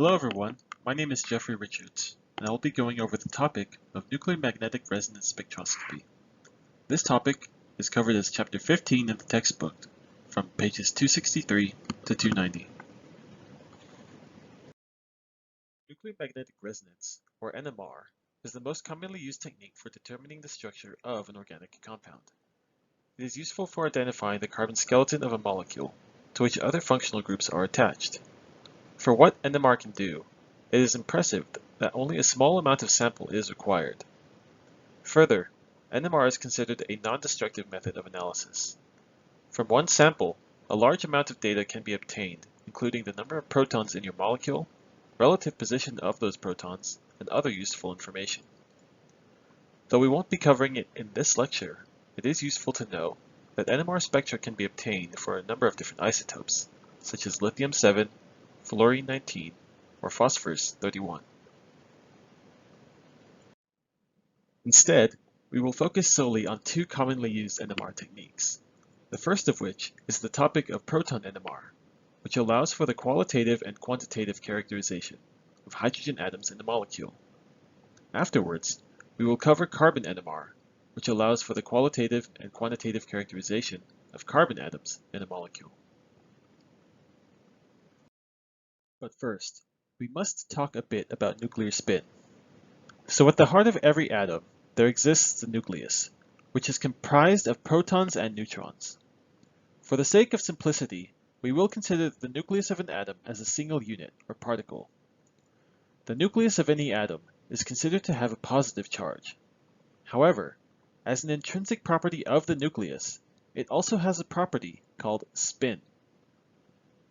Hello everyone, my name is Jeffrey Richards, and I will be going over the topic of nuclear magnetic resonance spectroscopy. This topic is covered as Chapter 15 in the textbook, from pages 263 to 290. Nuclear magnetic resonance, or NMR, is the most commonly used technique for determining the structure of an organic compound. It is useful for identifying the carbon skeleton of a molecule, to which other functional groups are attached. For what NMR can do, it is impressive that only a small amount of sample is required. Further, NMR is considered a non-destructive method of analysis. From one sample, a large amount of data can be obtained, including the number of protons in your molecule, relative position of those protons, and other useful information. Though we won't be covering it in this lecture, it is useful to know that NMR spectra can be obtained for a number of different isotopes, such as lithium-7, fluorine-19, or phosphorus-31. Instead, we will focus solely on two commonly used NMR techniques. The first of which is the topic of proton NMR, which allows for the qualitative and quantitative characterization of hydrogen atoms in a molecule. Afterwards, we will cover carbon NMR, which allows for the qualitative and quantitative characterization of carbon atoms in a molecule. But first, we must talk a bit about nuclear spin. So at the heart of every atom, there exists the nucleus, which is comprised of protons and neutrons. For the sake of simplicity, we will consider the nucleus of an atom as a single unit, or particle. The nucleus of any atom is considered to have a positive charge. However, as an intrinsic property of the nucleus, it also has a property called spin.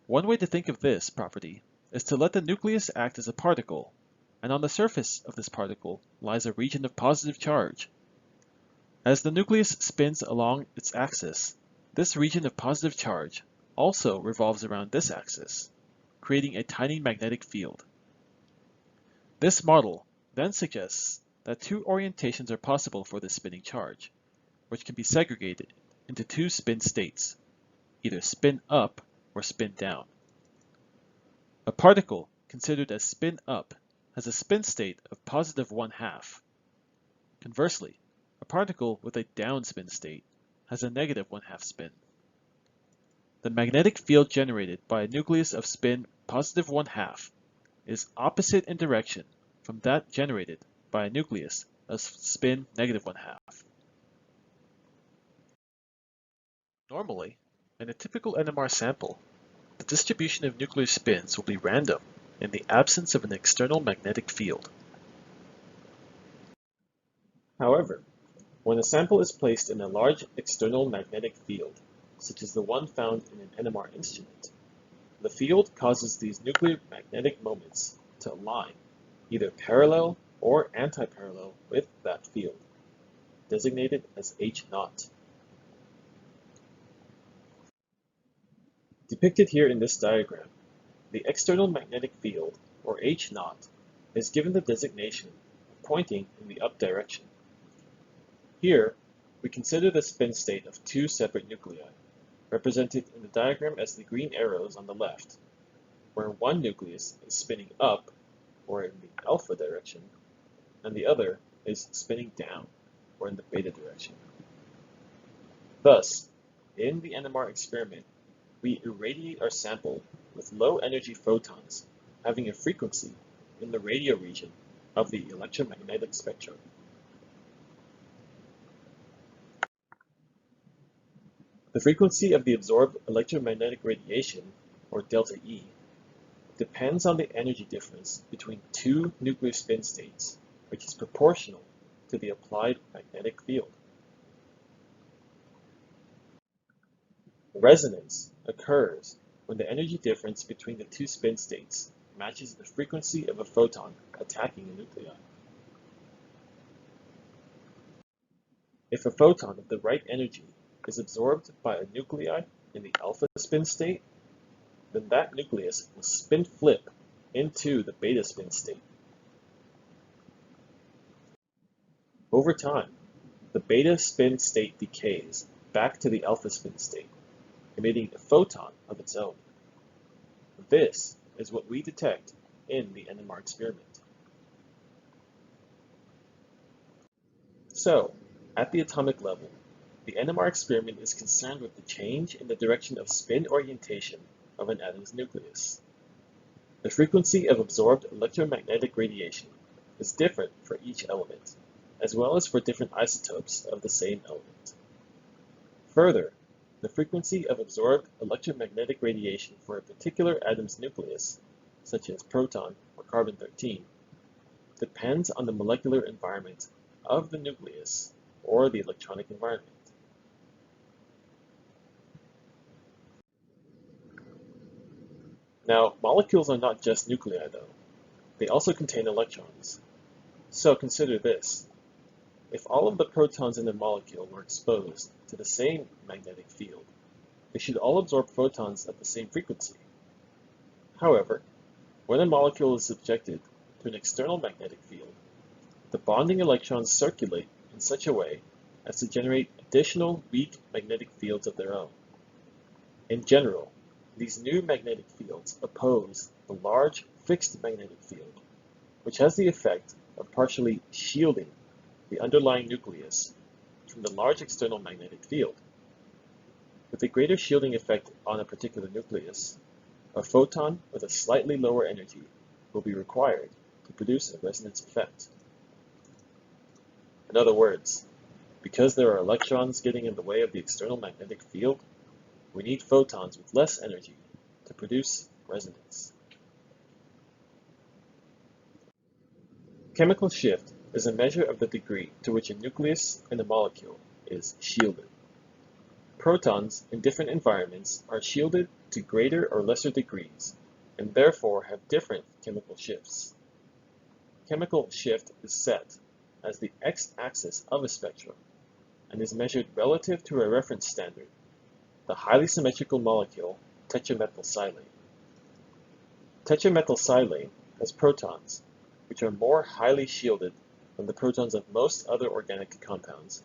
One way to think of this property is to let the nucleus act as a particle, and on the surface of this particle lies a region of positive charge. As the nucleus spins along its axis, this region of positive charge also revolves around this axis, creating a tiny magnetic field. This model then suggests that two orientations are possible for this spinning charge, which can be segregated into two spin states, either spin up or spin down. A particle considered as spin up has a spin state of positive 1/2. Conversely, a particle with a downspin state has a negative 1/2 spin. The magnetic field generated by a nucleus of spin positive 1/2 is opposite in direction from that generated by a nucleus of spin negative 1/2. Normally, in a typical NMR sample, the distribution of nuclear spins will be random in the absence of an external magnetic field. However, when a sample is placed in a large external magnetic field, such as the one found in an NMR instrument, the field causes these nuclear magnetic moments to align, either parallel or antiparallel with that field, designated as H0. Depicted here in this diagram, the external magnetic field, or H0, is given the designation of pointing in the up direction. Here, we consider the spin state of two separate nuclei, represented in the diagram as the green arrows on the left, where one nucleus is spinning up, or in the alpha direction, and the other is spinning down, or in the beta direction. Thus, in the NMR experiment, we irradiate our sample with low-energy photons having a frequency in the radio region of the electromagnetic spectrum. The frequency of the absorbed electromagnetic radiation, or delta E, depends on the energy difference between two nuclear spin states, which is proportional to the applied magnetic field. Resonance occurs when the energy difference between the two spin states matches the frequency of a photon attacking a nuclei. If a photon of the right energy is absorbed by a nuclei in the alpha spin state, then that nucleus will spin flip into the beta spin state. Over time, the beta spin state decays back to the alpha spin state, emitting a photon of its own. This is what we detect in the NMR experiment. So, at the atomic level, the NMR experiment is concerned with the change in the direction of spin orientation of an atom's nucleus. The frequency of absorbed electromagnetic radiation is different for each element, as well as for different isotopes of the same element. Further, the frequency of absorbed electromagnetic radiation for a particular atom's nucleus, such as proton or carbon-13, depends on the molecular environment of the nucleus or the electronic environment. Now, molecules are not just nuclei though. They also contain electrons. So consider this. If all of the protons in a molecule were exposed to the same magnetic field, they should all absorb photons at the same frequency. However, when a molecule is subjected to an external magnetic field, the bonding electrons circulate in such a way as to generate additional weak magnetic fields of their own. In general, these new magnetic fields oppose the large fixed magnetic field, which has the effect of partially shielding the underlying nucleus from the large external magnetic field. With a greater shielding effect on a particular nucleus, a photon with a slightly lower energy will be required to produce a resonance effect. In other words, because there are electrons getting in the way of the external magnetic field, we need photons with less energy to produce resonance. Chemical shift is a measure of the degree to which a nucleus in a molecule is shielded. Protons in different environments are shielded to greater or lesser degrees and therefore have different chemical shifts. Chemical shift is set as the x-axis of a spectrum and is measured relative to a reference standard, the highly symmetrical molecule tetramethylsilane. Tetramethylsilane has protons, which are more highly shielded than the protons of most other organic compounds,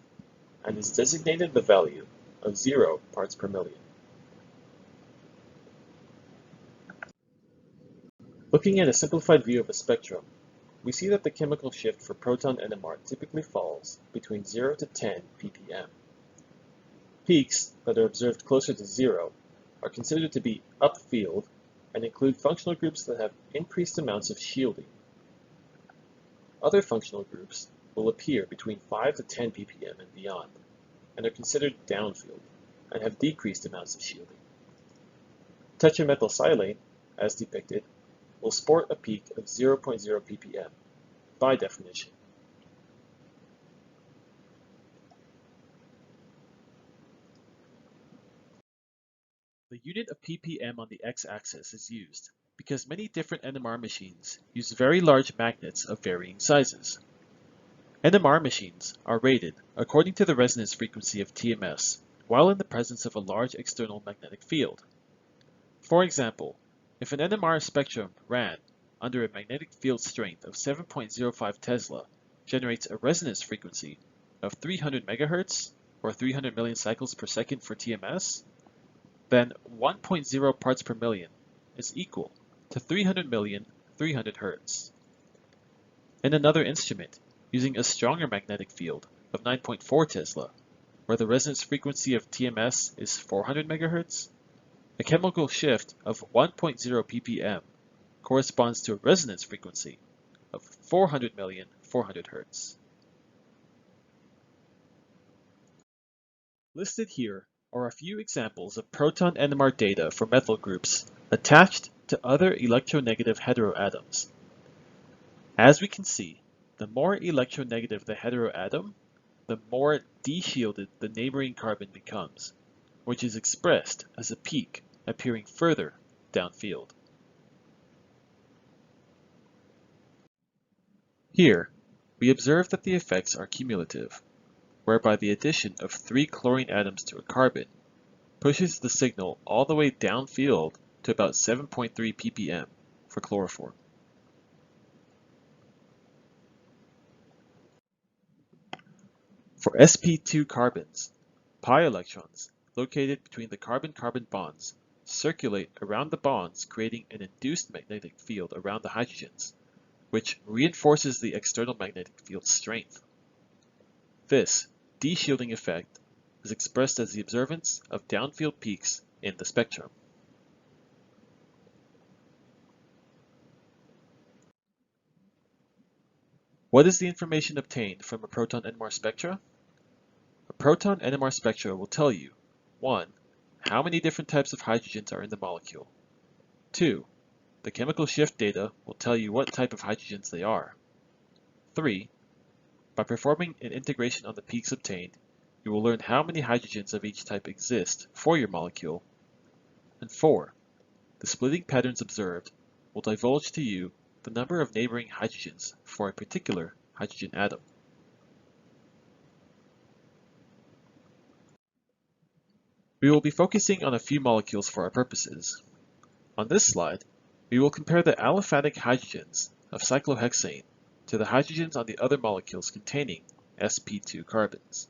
and is designated the value of 0 parts per million. Looking at a simplified view of a spectrum, we see that the chemical shift for proton NMR typically falls between 0 to 10 ppm. Peaks that are observed closer to 0 are considered to be upfield and include functional groups that have increased amounts of shielding. Other functional groups will appear between 5 to 10 ppm and beyond, and are considered downfield and have decreased amounts of shielding. Tetramethylsilane, as depicted, will sport a peak of 0.0 ppm, by definition. The unit of ppm on the x-axis is used because many different NMR machines use very large magnets of varying sizes. NMR machines are rated according to the resonance frequency of TMS while in the presence of a large external magnetic field. For example, if an NMR spectrum ran under a magnetic field strength of 7.05 Tesla generates a resonance frequency of 300 MHz or 300 million cycles per second for TMS, then 1.0 parts per million is equal to 300 million 300 Hz. In another instrument, using a stronger magnetic field of 9.4 Tesla, where the resonance frequency of TMS is 400 MHz, a chemical shift of 1.0 ppm corresponds to a resonance frequency of 400 million 400 Hz. Listed here are a few examples of proton NMR data for methyl groups attached to other electronegative heteroatoms. As we can see, the more electronegative the heteroatom, the more deshielded the neighboring carbon becomes, which is expressed as a peak appearing further downfield. Here, we observe that the effects are cumulative, whereby the addition of 3 chlorine atoms to a carbon pushes the signal all the way downfield to about 7.3 ppm for chloroform. For sp2 carbons, pi electrons located between the carbon-carbon bonds circulate around the bonds, creating an induced magnetic field around the hydrogens, which reinforces the external magnetic field strength. This de-shielding effect is expressed as the observance of downfield peaks in the spectrum. What is the information obtained from a proton NMR spectra? A proton NMR spectra will tell you 1. How many different types of hydrogens are in the molecule. 2. The chemical shift data will tell you what type of hydrogens they are. 3. By performing an integration on the peaks obtained, you will learn how many hydrogens of each type exist for your molecule. And 4. The splitting patterns observed will divulge to you the number of neighboring hydrogens for a particular hydrogen atom. We will be focusing on a few molecules for our purposes. On this slide, we will compare the aliphatic hydrogens of cyclohexane to the hydrogens on the other molecules containing sp2 carbons.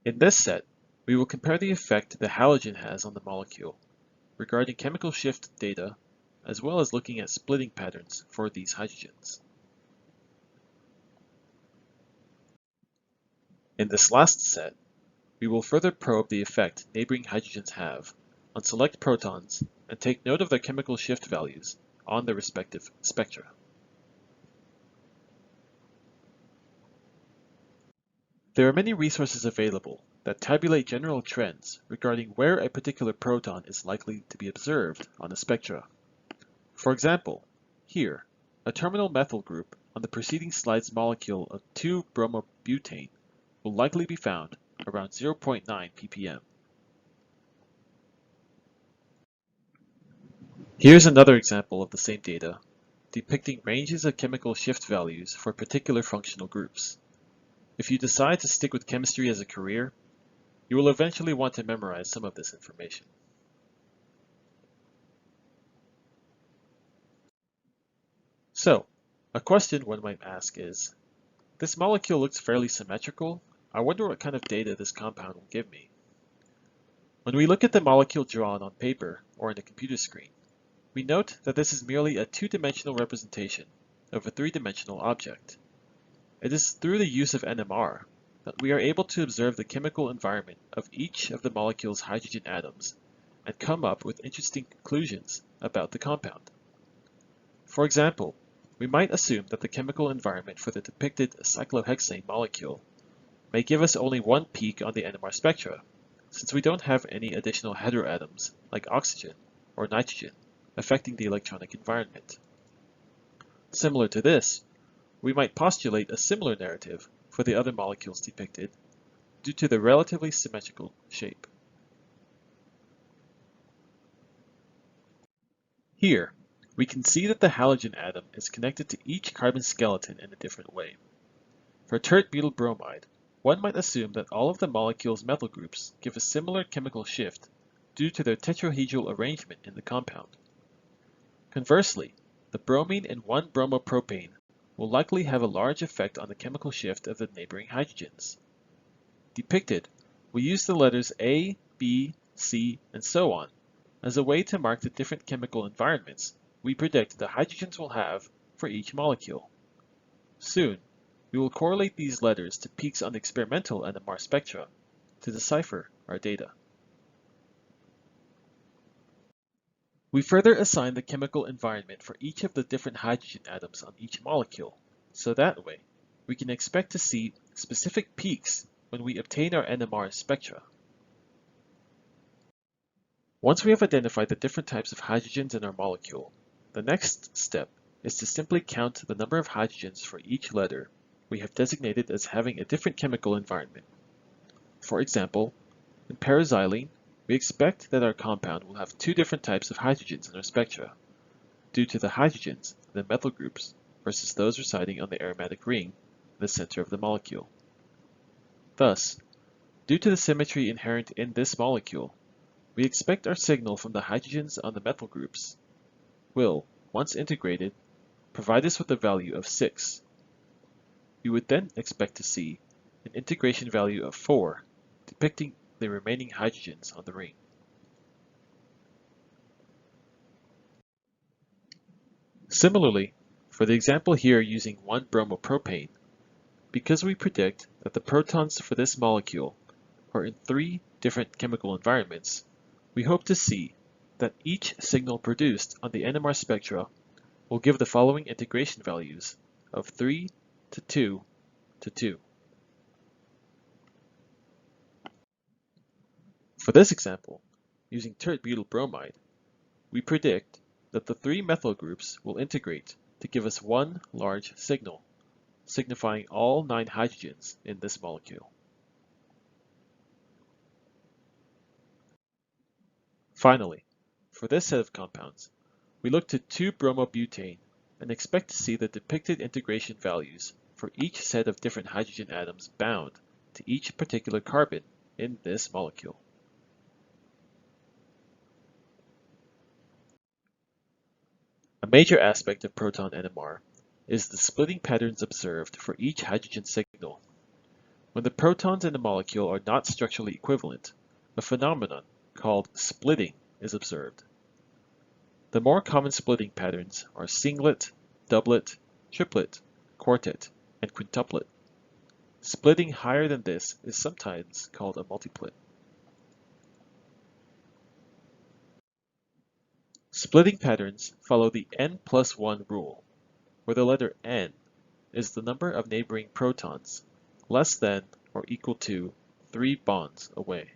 In this set, we will compare the effect the halogen has on the molecule regarding chemical shift data, as well as looking at splitting patterns for these hydrogens. In this last set, we will further probe the effect neighboring hydrogens have on select protons and take note of their chemical shift values on their respective spectra. There are many resources available that tabulate general trends regarding where a particular proton is likely to be observed on a spectra. For example, here, a terminal methyl group on the preceding slide's molecule of 2-bromobutane will likely be found around 0.9 ppm. Here's another example of the same data, depicting ranges of chemical shift values for particular functional groups. If you decide to stick with chemistry as a career, you will eventually want to memorize some of this information. So, a question one might ask is, this molecule looks fairly symmetrical. I wonder what kind of data this compound will give me. When we look at the molecule drawn on paper or in a computer screen, we note that this is merely a two-dimensional representation of a three-dimensional object. It is through the use of NMR that we are able to observe the chemical environment of each of the molecule's hydrogen atoms and come up with interesting conclusions about the compound. For example, we might assume that the chemical environment for the depicted cyclohexane molecule may give us only one peak on the NMR spectra, since we don't have any additional heteroatoms like oxygen or nitrogen affecting the electronic environment. Similar to this, we might postulate a similar narrative for the other molecules depicted due to their relatively symmetrical shape. Here, we can see that the halogen atom is connected to each carbon skeleton in a different way. For tert butyl bromide, one might assume that all of the molecule's methyl groups give a similar chemical shift due to their tetrahedral arrangement in the compound. Conversely, the bromine and 1-bromopropane will likely have a large effect on the chemical shift of the neighboring hydrogens. Depicted, we use the letters A, B, C, and so on as a way to mark the different chemical environments we predict the hydrogens will have for each molecule. Soon, we will correlate these letters to peaks on the experimental NMR spectra to decipher our data. We further assign the chemical environment for each of the different hydrogen atoms on each molecule, so that way, we can expect to see specific peaks when we obtain our NMR spectra. Once we have identified the different types of hydrogens in our molecule, the next step is to simply count the number of hydrogens for each letter we have designated as having a different chemical environment. For example, in paraxylene, we expect that our compound will have two different types of hydrogens in our spectra, due to the hydrogens in the methyl groups versus those residing on the aromatic ring in the center of the molecule. Thus, due to the symmetry inherent in this molecule, we expect our signal from the hydrogens on the methyl groups will, once integrated, provide us with a value of 6. We would then expect to see an integration value of 4, depicting the remaining hydrogens on the ring. Similarly, for the example here using 1-bromopropane, because we predict that the protons for this molecule are in 3 different chemical environments, we hope to see that each signal produced on the NMR spectra will give the following integration values of 3 to 2 to 2. For this example, using tert-butyl bromide, we predict that the 3 methyl groups will integrate to give us one large signal, signifying all 9 hydrogens in this molecule. Finally, for this set of compounds, we look to 2-bromobutane and expect to see the depicted integration values for each set of different hydrogen atoms bound to each particular carbon in this molecule. A major aspect of proton NMR is the splitting patterns observed for each hydrogen signal. When the protons in a molecule are not structurally equivalent, a phenomenon called splitting is observed. The more common splitting patterns are singlet, doublet, triplet, quartet, and quintuplet. Splitting higher than this is sometimes called a multiplet. Splitting patterns follow the n+1 rule, where the letter n is the number of neighboring protons less than or equal to 3 bonds away.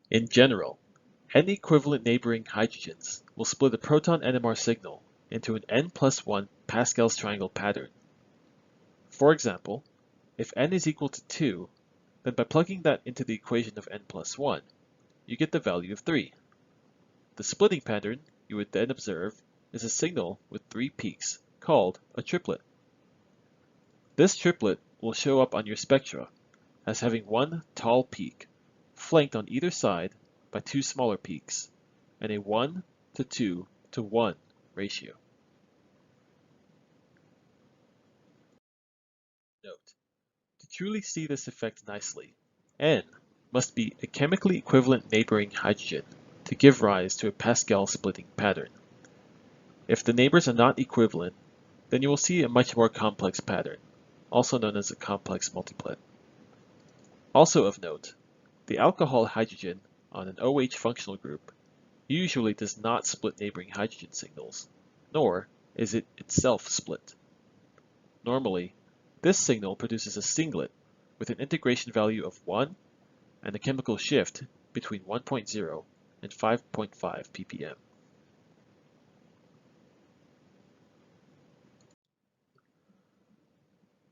In general, n-equivalent neighboring hydrogens will split a proton NMR signal into an n+1 Pascal's triangle pattern. For example, if n is equal to 2, then by plugging that into the equation of n+1, you get the value of 3. The splitting pattern you would then observe is a signal with 3 peaks, called a triplet. This triplet will show up on your spectra as having one tall peak, flanked on either side by 2 smaller peaks, and a 1 to 2 to 1 ratio. Note: to truly see this effect nicely, N must be a chemically equivalent neighboring hydrogen to give rise to a Pascal splitting pattern. If the neighbors are not equivalent, then you will see a much more complex pattern, also known as a complex multiplet. Also of note, the alcohol hydrogen on an OH functional group usually does not split neighboring hydrogen signals, nor is it itself split. Normally, this signal produces a singlet with an integration value of 1 and a chemical shift between 1.0 and 5.5 ppm.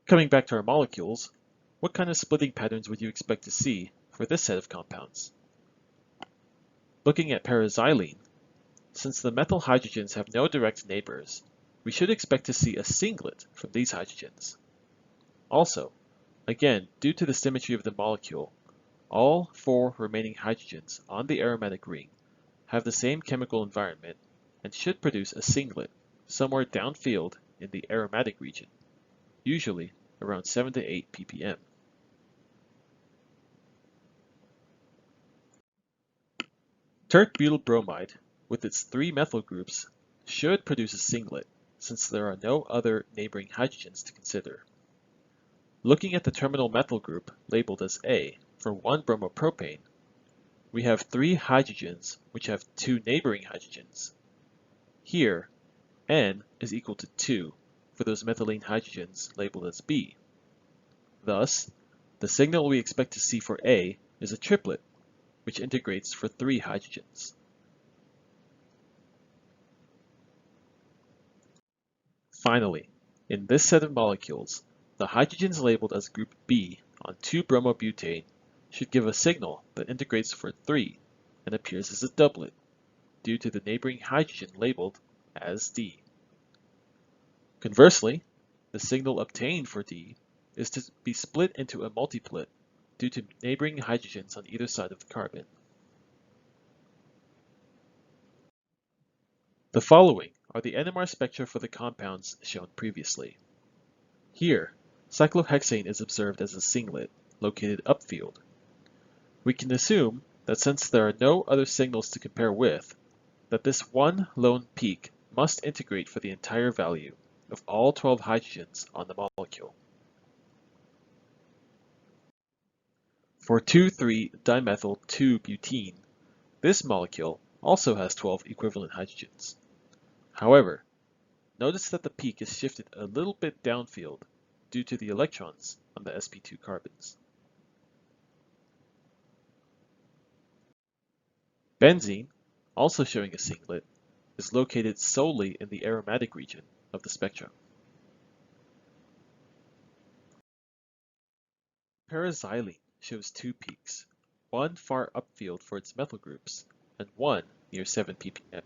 Coming back to our molecules, what kind of splitting patterns would you expect to see for this set of compounds? Looking at paraxylene, since the methyl hydrogens have no direct neighbors, we should expect to see a singlet from these hydrogens. Also, again, due to the symmetry of the molecule, all 4 remaining hydrogens on the aromatic ring have the same chemical environment and should produce a singlet somewhere downfield in the aromatic region, usually around 7 to 8 ppm. Tert-butyl bromide, with its 3 methyl groups, should produce a singlet since there are no other neighboring hydrogens to consider. Looking at the terminal methyl group labeled as A for 1-bromopropane, we have 3 hydrogens which have 2 neighboring hydrogens. Here, N is equal to 2 for those methylene hydrogens labeled as B. Thus, the signal we expect to see for A is a triplet, which integrates for 3 hydrogens. Finally, in this set of molecules, the hydrogens labeled as group B on 2-bromobutane should give a signal that integrates for 3 and appears as a doublet, due to the neighboring hydrogen labeled as D. Conversely, the signal obtained for D is to be split into a multiplet due to neighboring hydrogens on either side of the carbon. The following are the NMR spectra for the compounds shown previously. Here, cyclohexane is observed as a singlet located upfield. We can assume that since there are no other signals to compare with, that this one lone peak must integrate for the entire value of all 12 hydrogens on the molecule. For 2,3-dimethyl-2-butene, this molecule also has 12 equivalent hydrogens. However, notice that the peak is shifted a little bit downfield due to the electrons on the sp2 carbons. Benzene, also showing a singlet, is located solely in the aromatic region of the spectrum. Paraxylene shows two peaks, one far upfield for its methyl groups, and one near 7 ppm.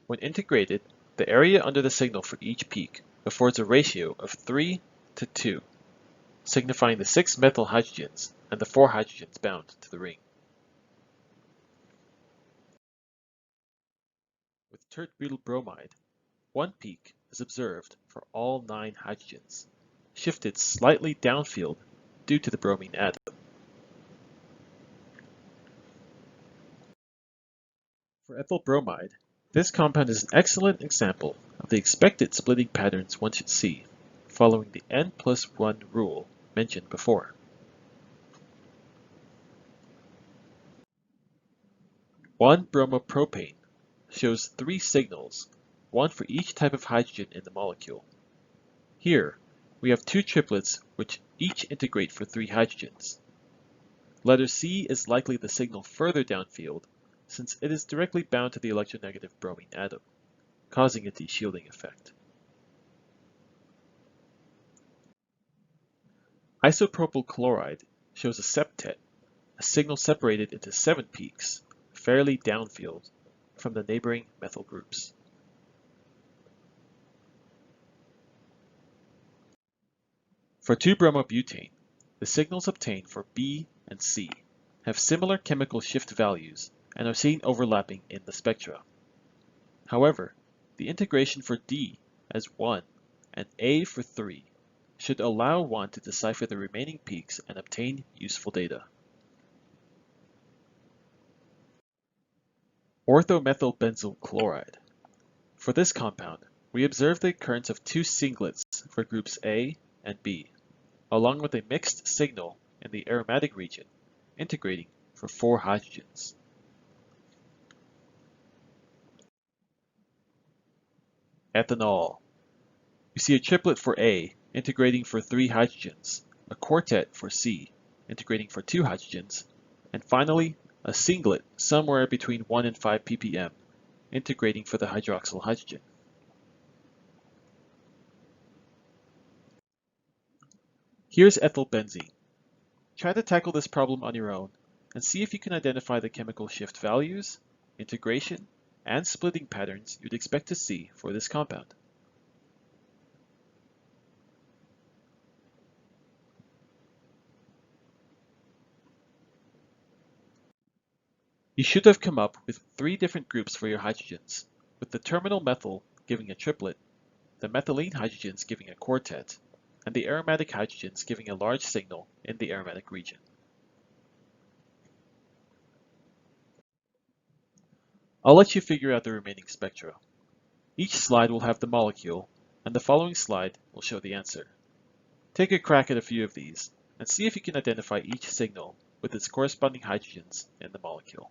When integrated, the area under the signal for each peak affords a ratio of 3 to 2, signifying the 6 methyl hydrogens and the 4 hydrogens bound to the ring. With tert-butyl bromide, one peak is observed for all 9 hydrogens, shifted slightly downfield due to the bromine atom. For ethyl bromide, this compound is an excellent example of the expected splitting patterns one should see, following the n+1 rule mentioned before. 1-bromopropane shows 3 signals, one for each type of hydrogen in the molecule. Here, we have 2 triplets which each integrate for 3 hydrogens. Letter C is likely the signal further downfield, since it is directly bound to the electronegative bromine atom, causing a de-shielding effect. Isopropyl chloride shows a septet, a signal separated into 7 peaks, fairly downfield, from the neighboring methyl groups. For 2-bromobutane, the signals obtained for B and C have similar chemical shift values and are seen overlapping in the spectra. However, the integration for D as 1 and A for 3 should allow one to decipher the remaining peaks and obtain useful data. Orthomethylbenzyl chloride. For this compound, we observe the occurrence of 2 singlets for groups A and B, along with a mixed signal in the aromatic region, integrating for 4 hydrogens. Ethanol. We see a triplet for A, integrating for 3 hydrogens, a quartet for C, integrating for 2 hydrogens, and finally, a singlet somewhere between 1 and 5 ppm, integrating for the hydroxyl hydrogen. Here's ethylbenzene. Try to tackle this problem on your own and see if you can identify the chemical shift values, integration, and splitting patterns you'd expect to see for this compound. You should have come up with 3 different groups for your hydrogens, with the terminal methyl giving a triplet, the methylene hydrogens giving a quartet, and the aromatic hydrogens giving a large signal in the aromatic region. I'll let you figure out the remaining spectra. Each slide will have the molecule, and the following slide will show the answer. Take a crack at a few of these, and see if you can identify each signal with its corresponding hydrogens in the molecule.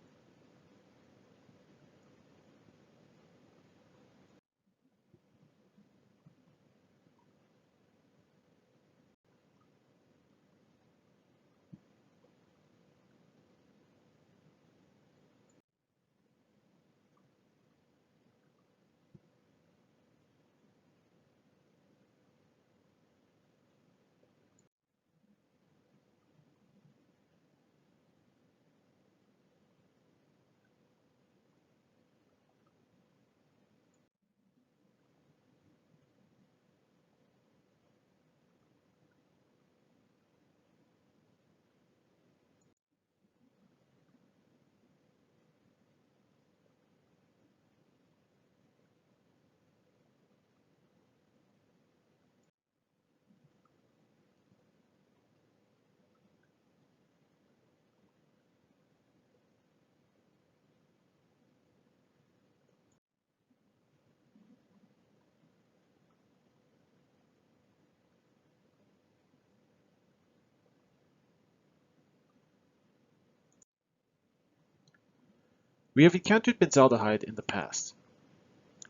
We have encountered benzaldehyde in the past.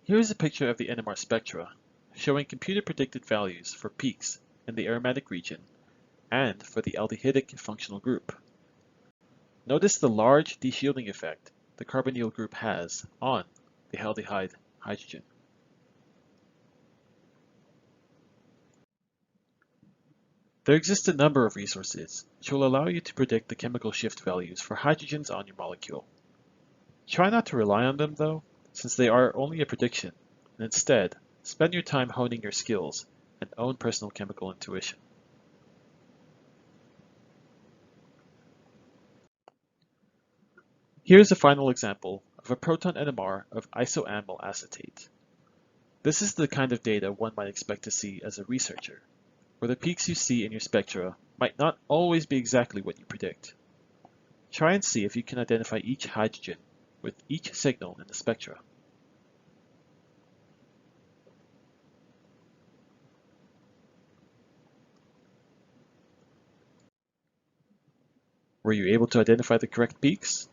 Here is a picture of the NMR spectra, showing computer-predicted values for peaks in the aromatic region and for the aldehydic functional group. Notice the large deshielding effect the carbonyl group has on the aldehyde hydrogen. There exist a number of resources which will allow you to predict the chemical shift values for hydrogens on your molecule. Try not to rely on them though, since they are only a prediction, and instead, spend your time honing your skills and own personal chemical intuition. Here's a final example of a proton NMR of isoamyl acetate. This is the kind of data one might expect to see as a researcher, where the peaks you see in your spectra might not always be exactly what you predict. Try and see if you can identify each hydrogen with each signal in the spectra. Were you able to identify the correct peaks?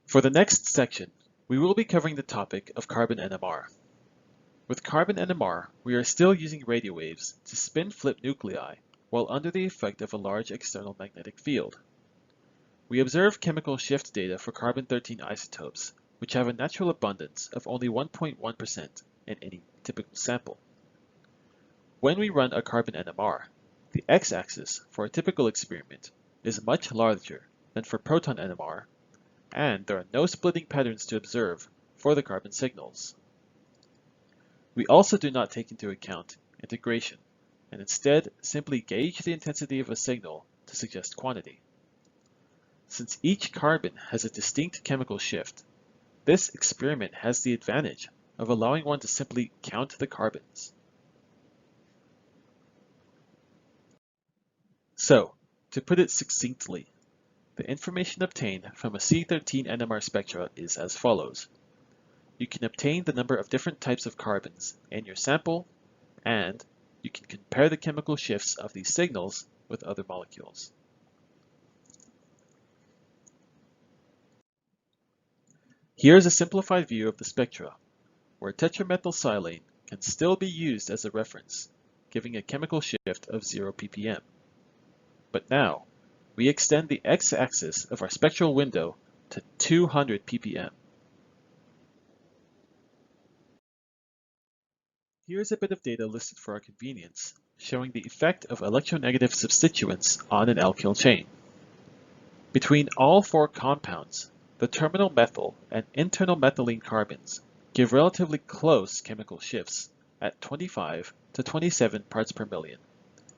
For the next section, we will be covering the topic of carbon NMR. With carbon NMR, we are still using radio waves to spin-flip nuclei while under the effect of a large external magnetic field. We observe chemical shift data for carbon-13 isotopes, which have a natural abundance of only 1.1% in any typical sample. When we run a carbon NMR, the x-axis for a typical experiment is much larger than for proton NMR, and there are no splitting patterns to observe for the carbon signals. We also do not take into account integration, and instead simply gauge the intensity of a signal to suggest quantity. Since each carbon has a distinct chemical shift, this experiment has the advantage of allowing one to simply count the carbons. So, to put it succinctly, the information obtained from a C13 NMR spectra is as follows. You can obtain the number of different types of carbons in your sample, and you can compare the chemical shifts of these signals with other molecules. Here's a simplified view of the spectra, where tetramethylsilane can still be used as a reference, giving a chemical shift of 0 ppm. But now, we extend the x-axis of our spectral window to 200 ppm. Here's a bit of data listed for our convenience, showing the effect of electronegative substituents on an alkyl chain. Between all four compounds, the terminal methyl and internal methylene carbons give relatively close chemical shifts at 25 to 27 parts per million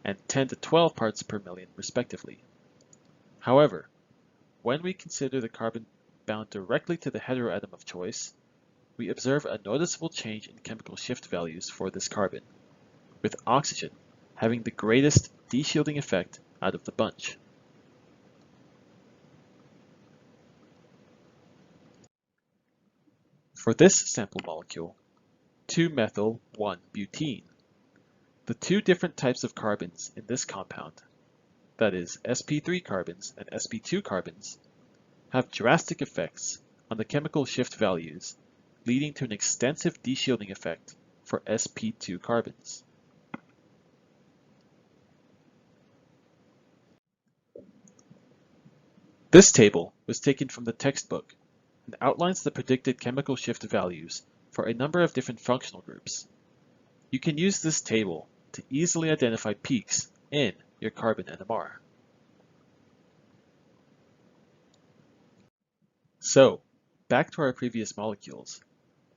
and 10 to 12 parts per million respectively. However, when we consider the carbon bound directly to the heteroatom of choice, we observe a noticeable change in chemical shift values for this carbon, with oxygen having the greatest deshielding effect out of the bunch. For this sample molecule, 2-methyl-1-butene, the two different types of carbons in this compound, that is sp3 carbons and sp2 carbons, have drastic effects on the chemical shift values, leading to an extensive deshielding effect for sp2 carbons. This table was taken from the textbook and outlines the predicted chemical shift values for a number of different functional groups. You can use this table to easily identify peaks in your carbon NMR. So, back to our previous molecules.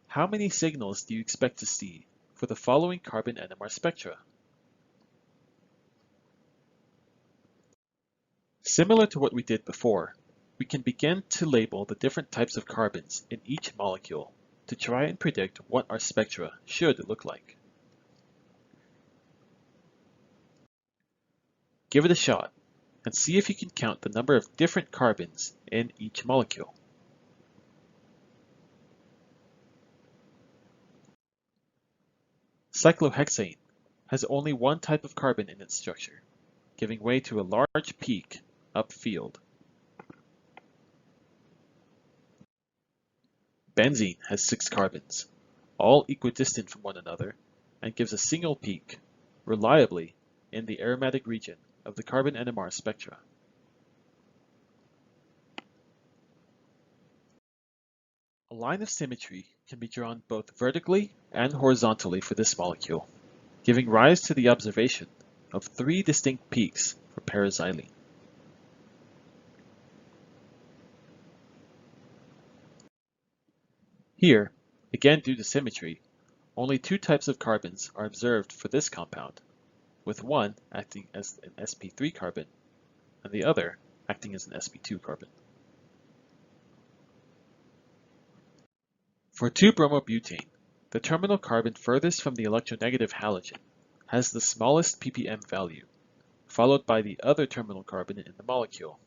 How many signals do you expect to see for the following carbon NMR spectra? Similar to what we did before, we can begin to label the different types of carbons in each molecule to try and predict what our spectra should look like. Give it a shot and see if you can count the number of different carbons in each molecule. Cyclohexane has only one type of carbon in its structure, giving way to a large peak upfield. Benzene has 6 carbons, all equidistant from one another, and gives a single peak, reliably, in the aromatic region of the carbon NMR spectra. A line of symmetry can be drawn both vertically and horizontally for this molecule, giving rise to the observation of 3 distinct peaks for paraxylene. Here, again due to symmetry, only 2 types of carbons are observed for this compound, with one acting as an sp3 carbon and the other acting as an sp2 carbon. For 2-bromobutane, the terminal carbon furthest from the electronegative halogen has the smallest ppm value, followed by the other terminal carbon in the molecule.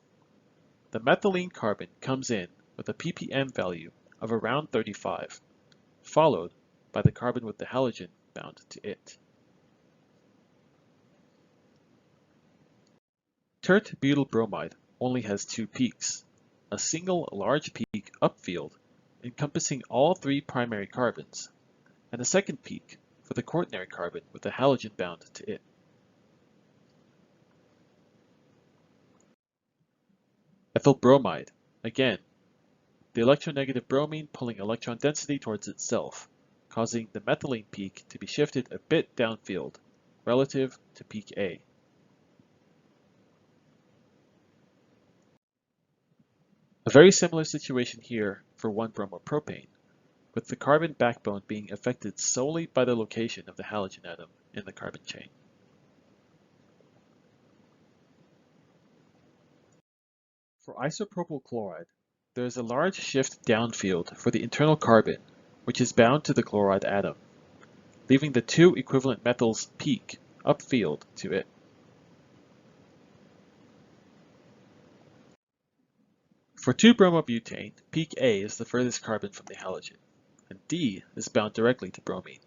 The methylene carbon comes in with a ppm value of around 35, followed by the carbon with the halogen bound to it. Tert-butyl bromide only has 2 peaks, a single large peak upfield encompassing all 3 primary carbons, and a second peak for the quaternary carbon with the halogen bound to it. Ethyl bromide, again, the electronegative bromine pulling electron density towards itself, causing the methylene peak to be shifted a bit downfield, relative to peak A. A very similar situation here for 1-bromopropane, with the carbon backbone being affected solely by the location of the halogen atom in the carbon chain. For isopropyl chloride, there is a large shift downfield for the internal carbon, which is bound to the chloride atom, leaving the 2 equivalent methyls peak upfield to it. For 2-bromobutane, peak A is the furthest carbon from the halogen, and D is bound directly to bromine.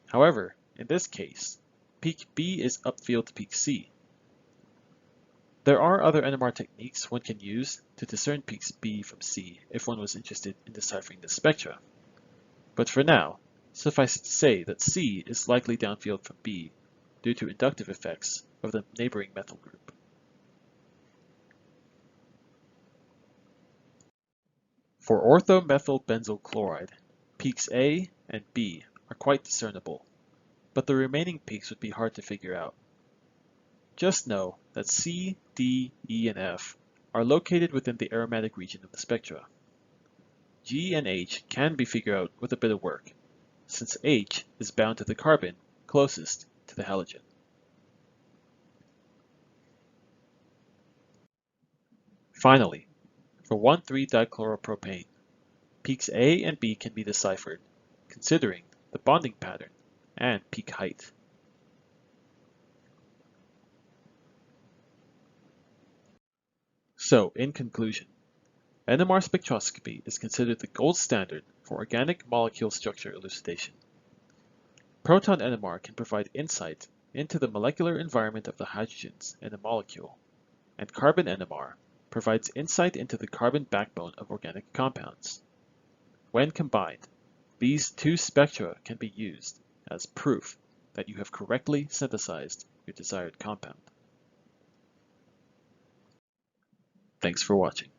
However, in this case, peak B is upfield to peak C. There are other NMR techniques one can use to discern peaks B from C if one was interested in deciphering the spectra. But for now, suffice it to say that C is likely downfield from B due to inductive effects of the neighboring methyl group. For orthomethyl benzyl chloride, peaks A and B are quite discernible, but the remaining peaks would be hard to figure out. Just know that C, D, E, and F are located within the aromatic region of the spectra. G and H can be figured out with a bit of work, since H is bound to the carbon closest to the halogen. Finally, for 1,3-dichloropropane, peaks A and B can be deciphered, considering the bonding pattern and peak height. So, in conclusion, NMR spectroscopy is considered the gold standard for organic molecule structure elucidation. Proton NMR can provide insight into the molecular environment of the hydrogens in a molecule, and carbon NMR provides insight into the carbon backbone of organic compounds. When combined, these 2 spectra can be used as proof that you have correctly synthesized your desired compound. Thanks for watching.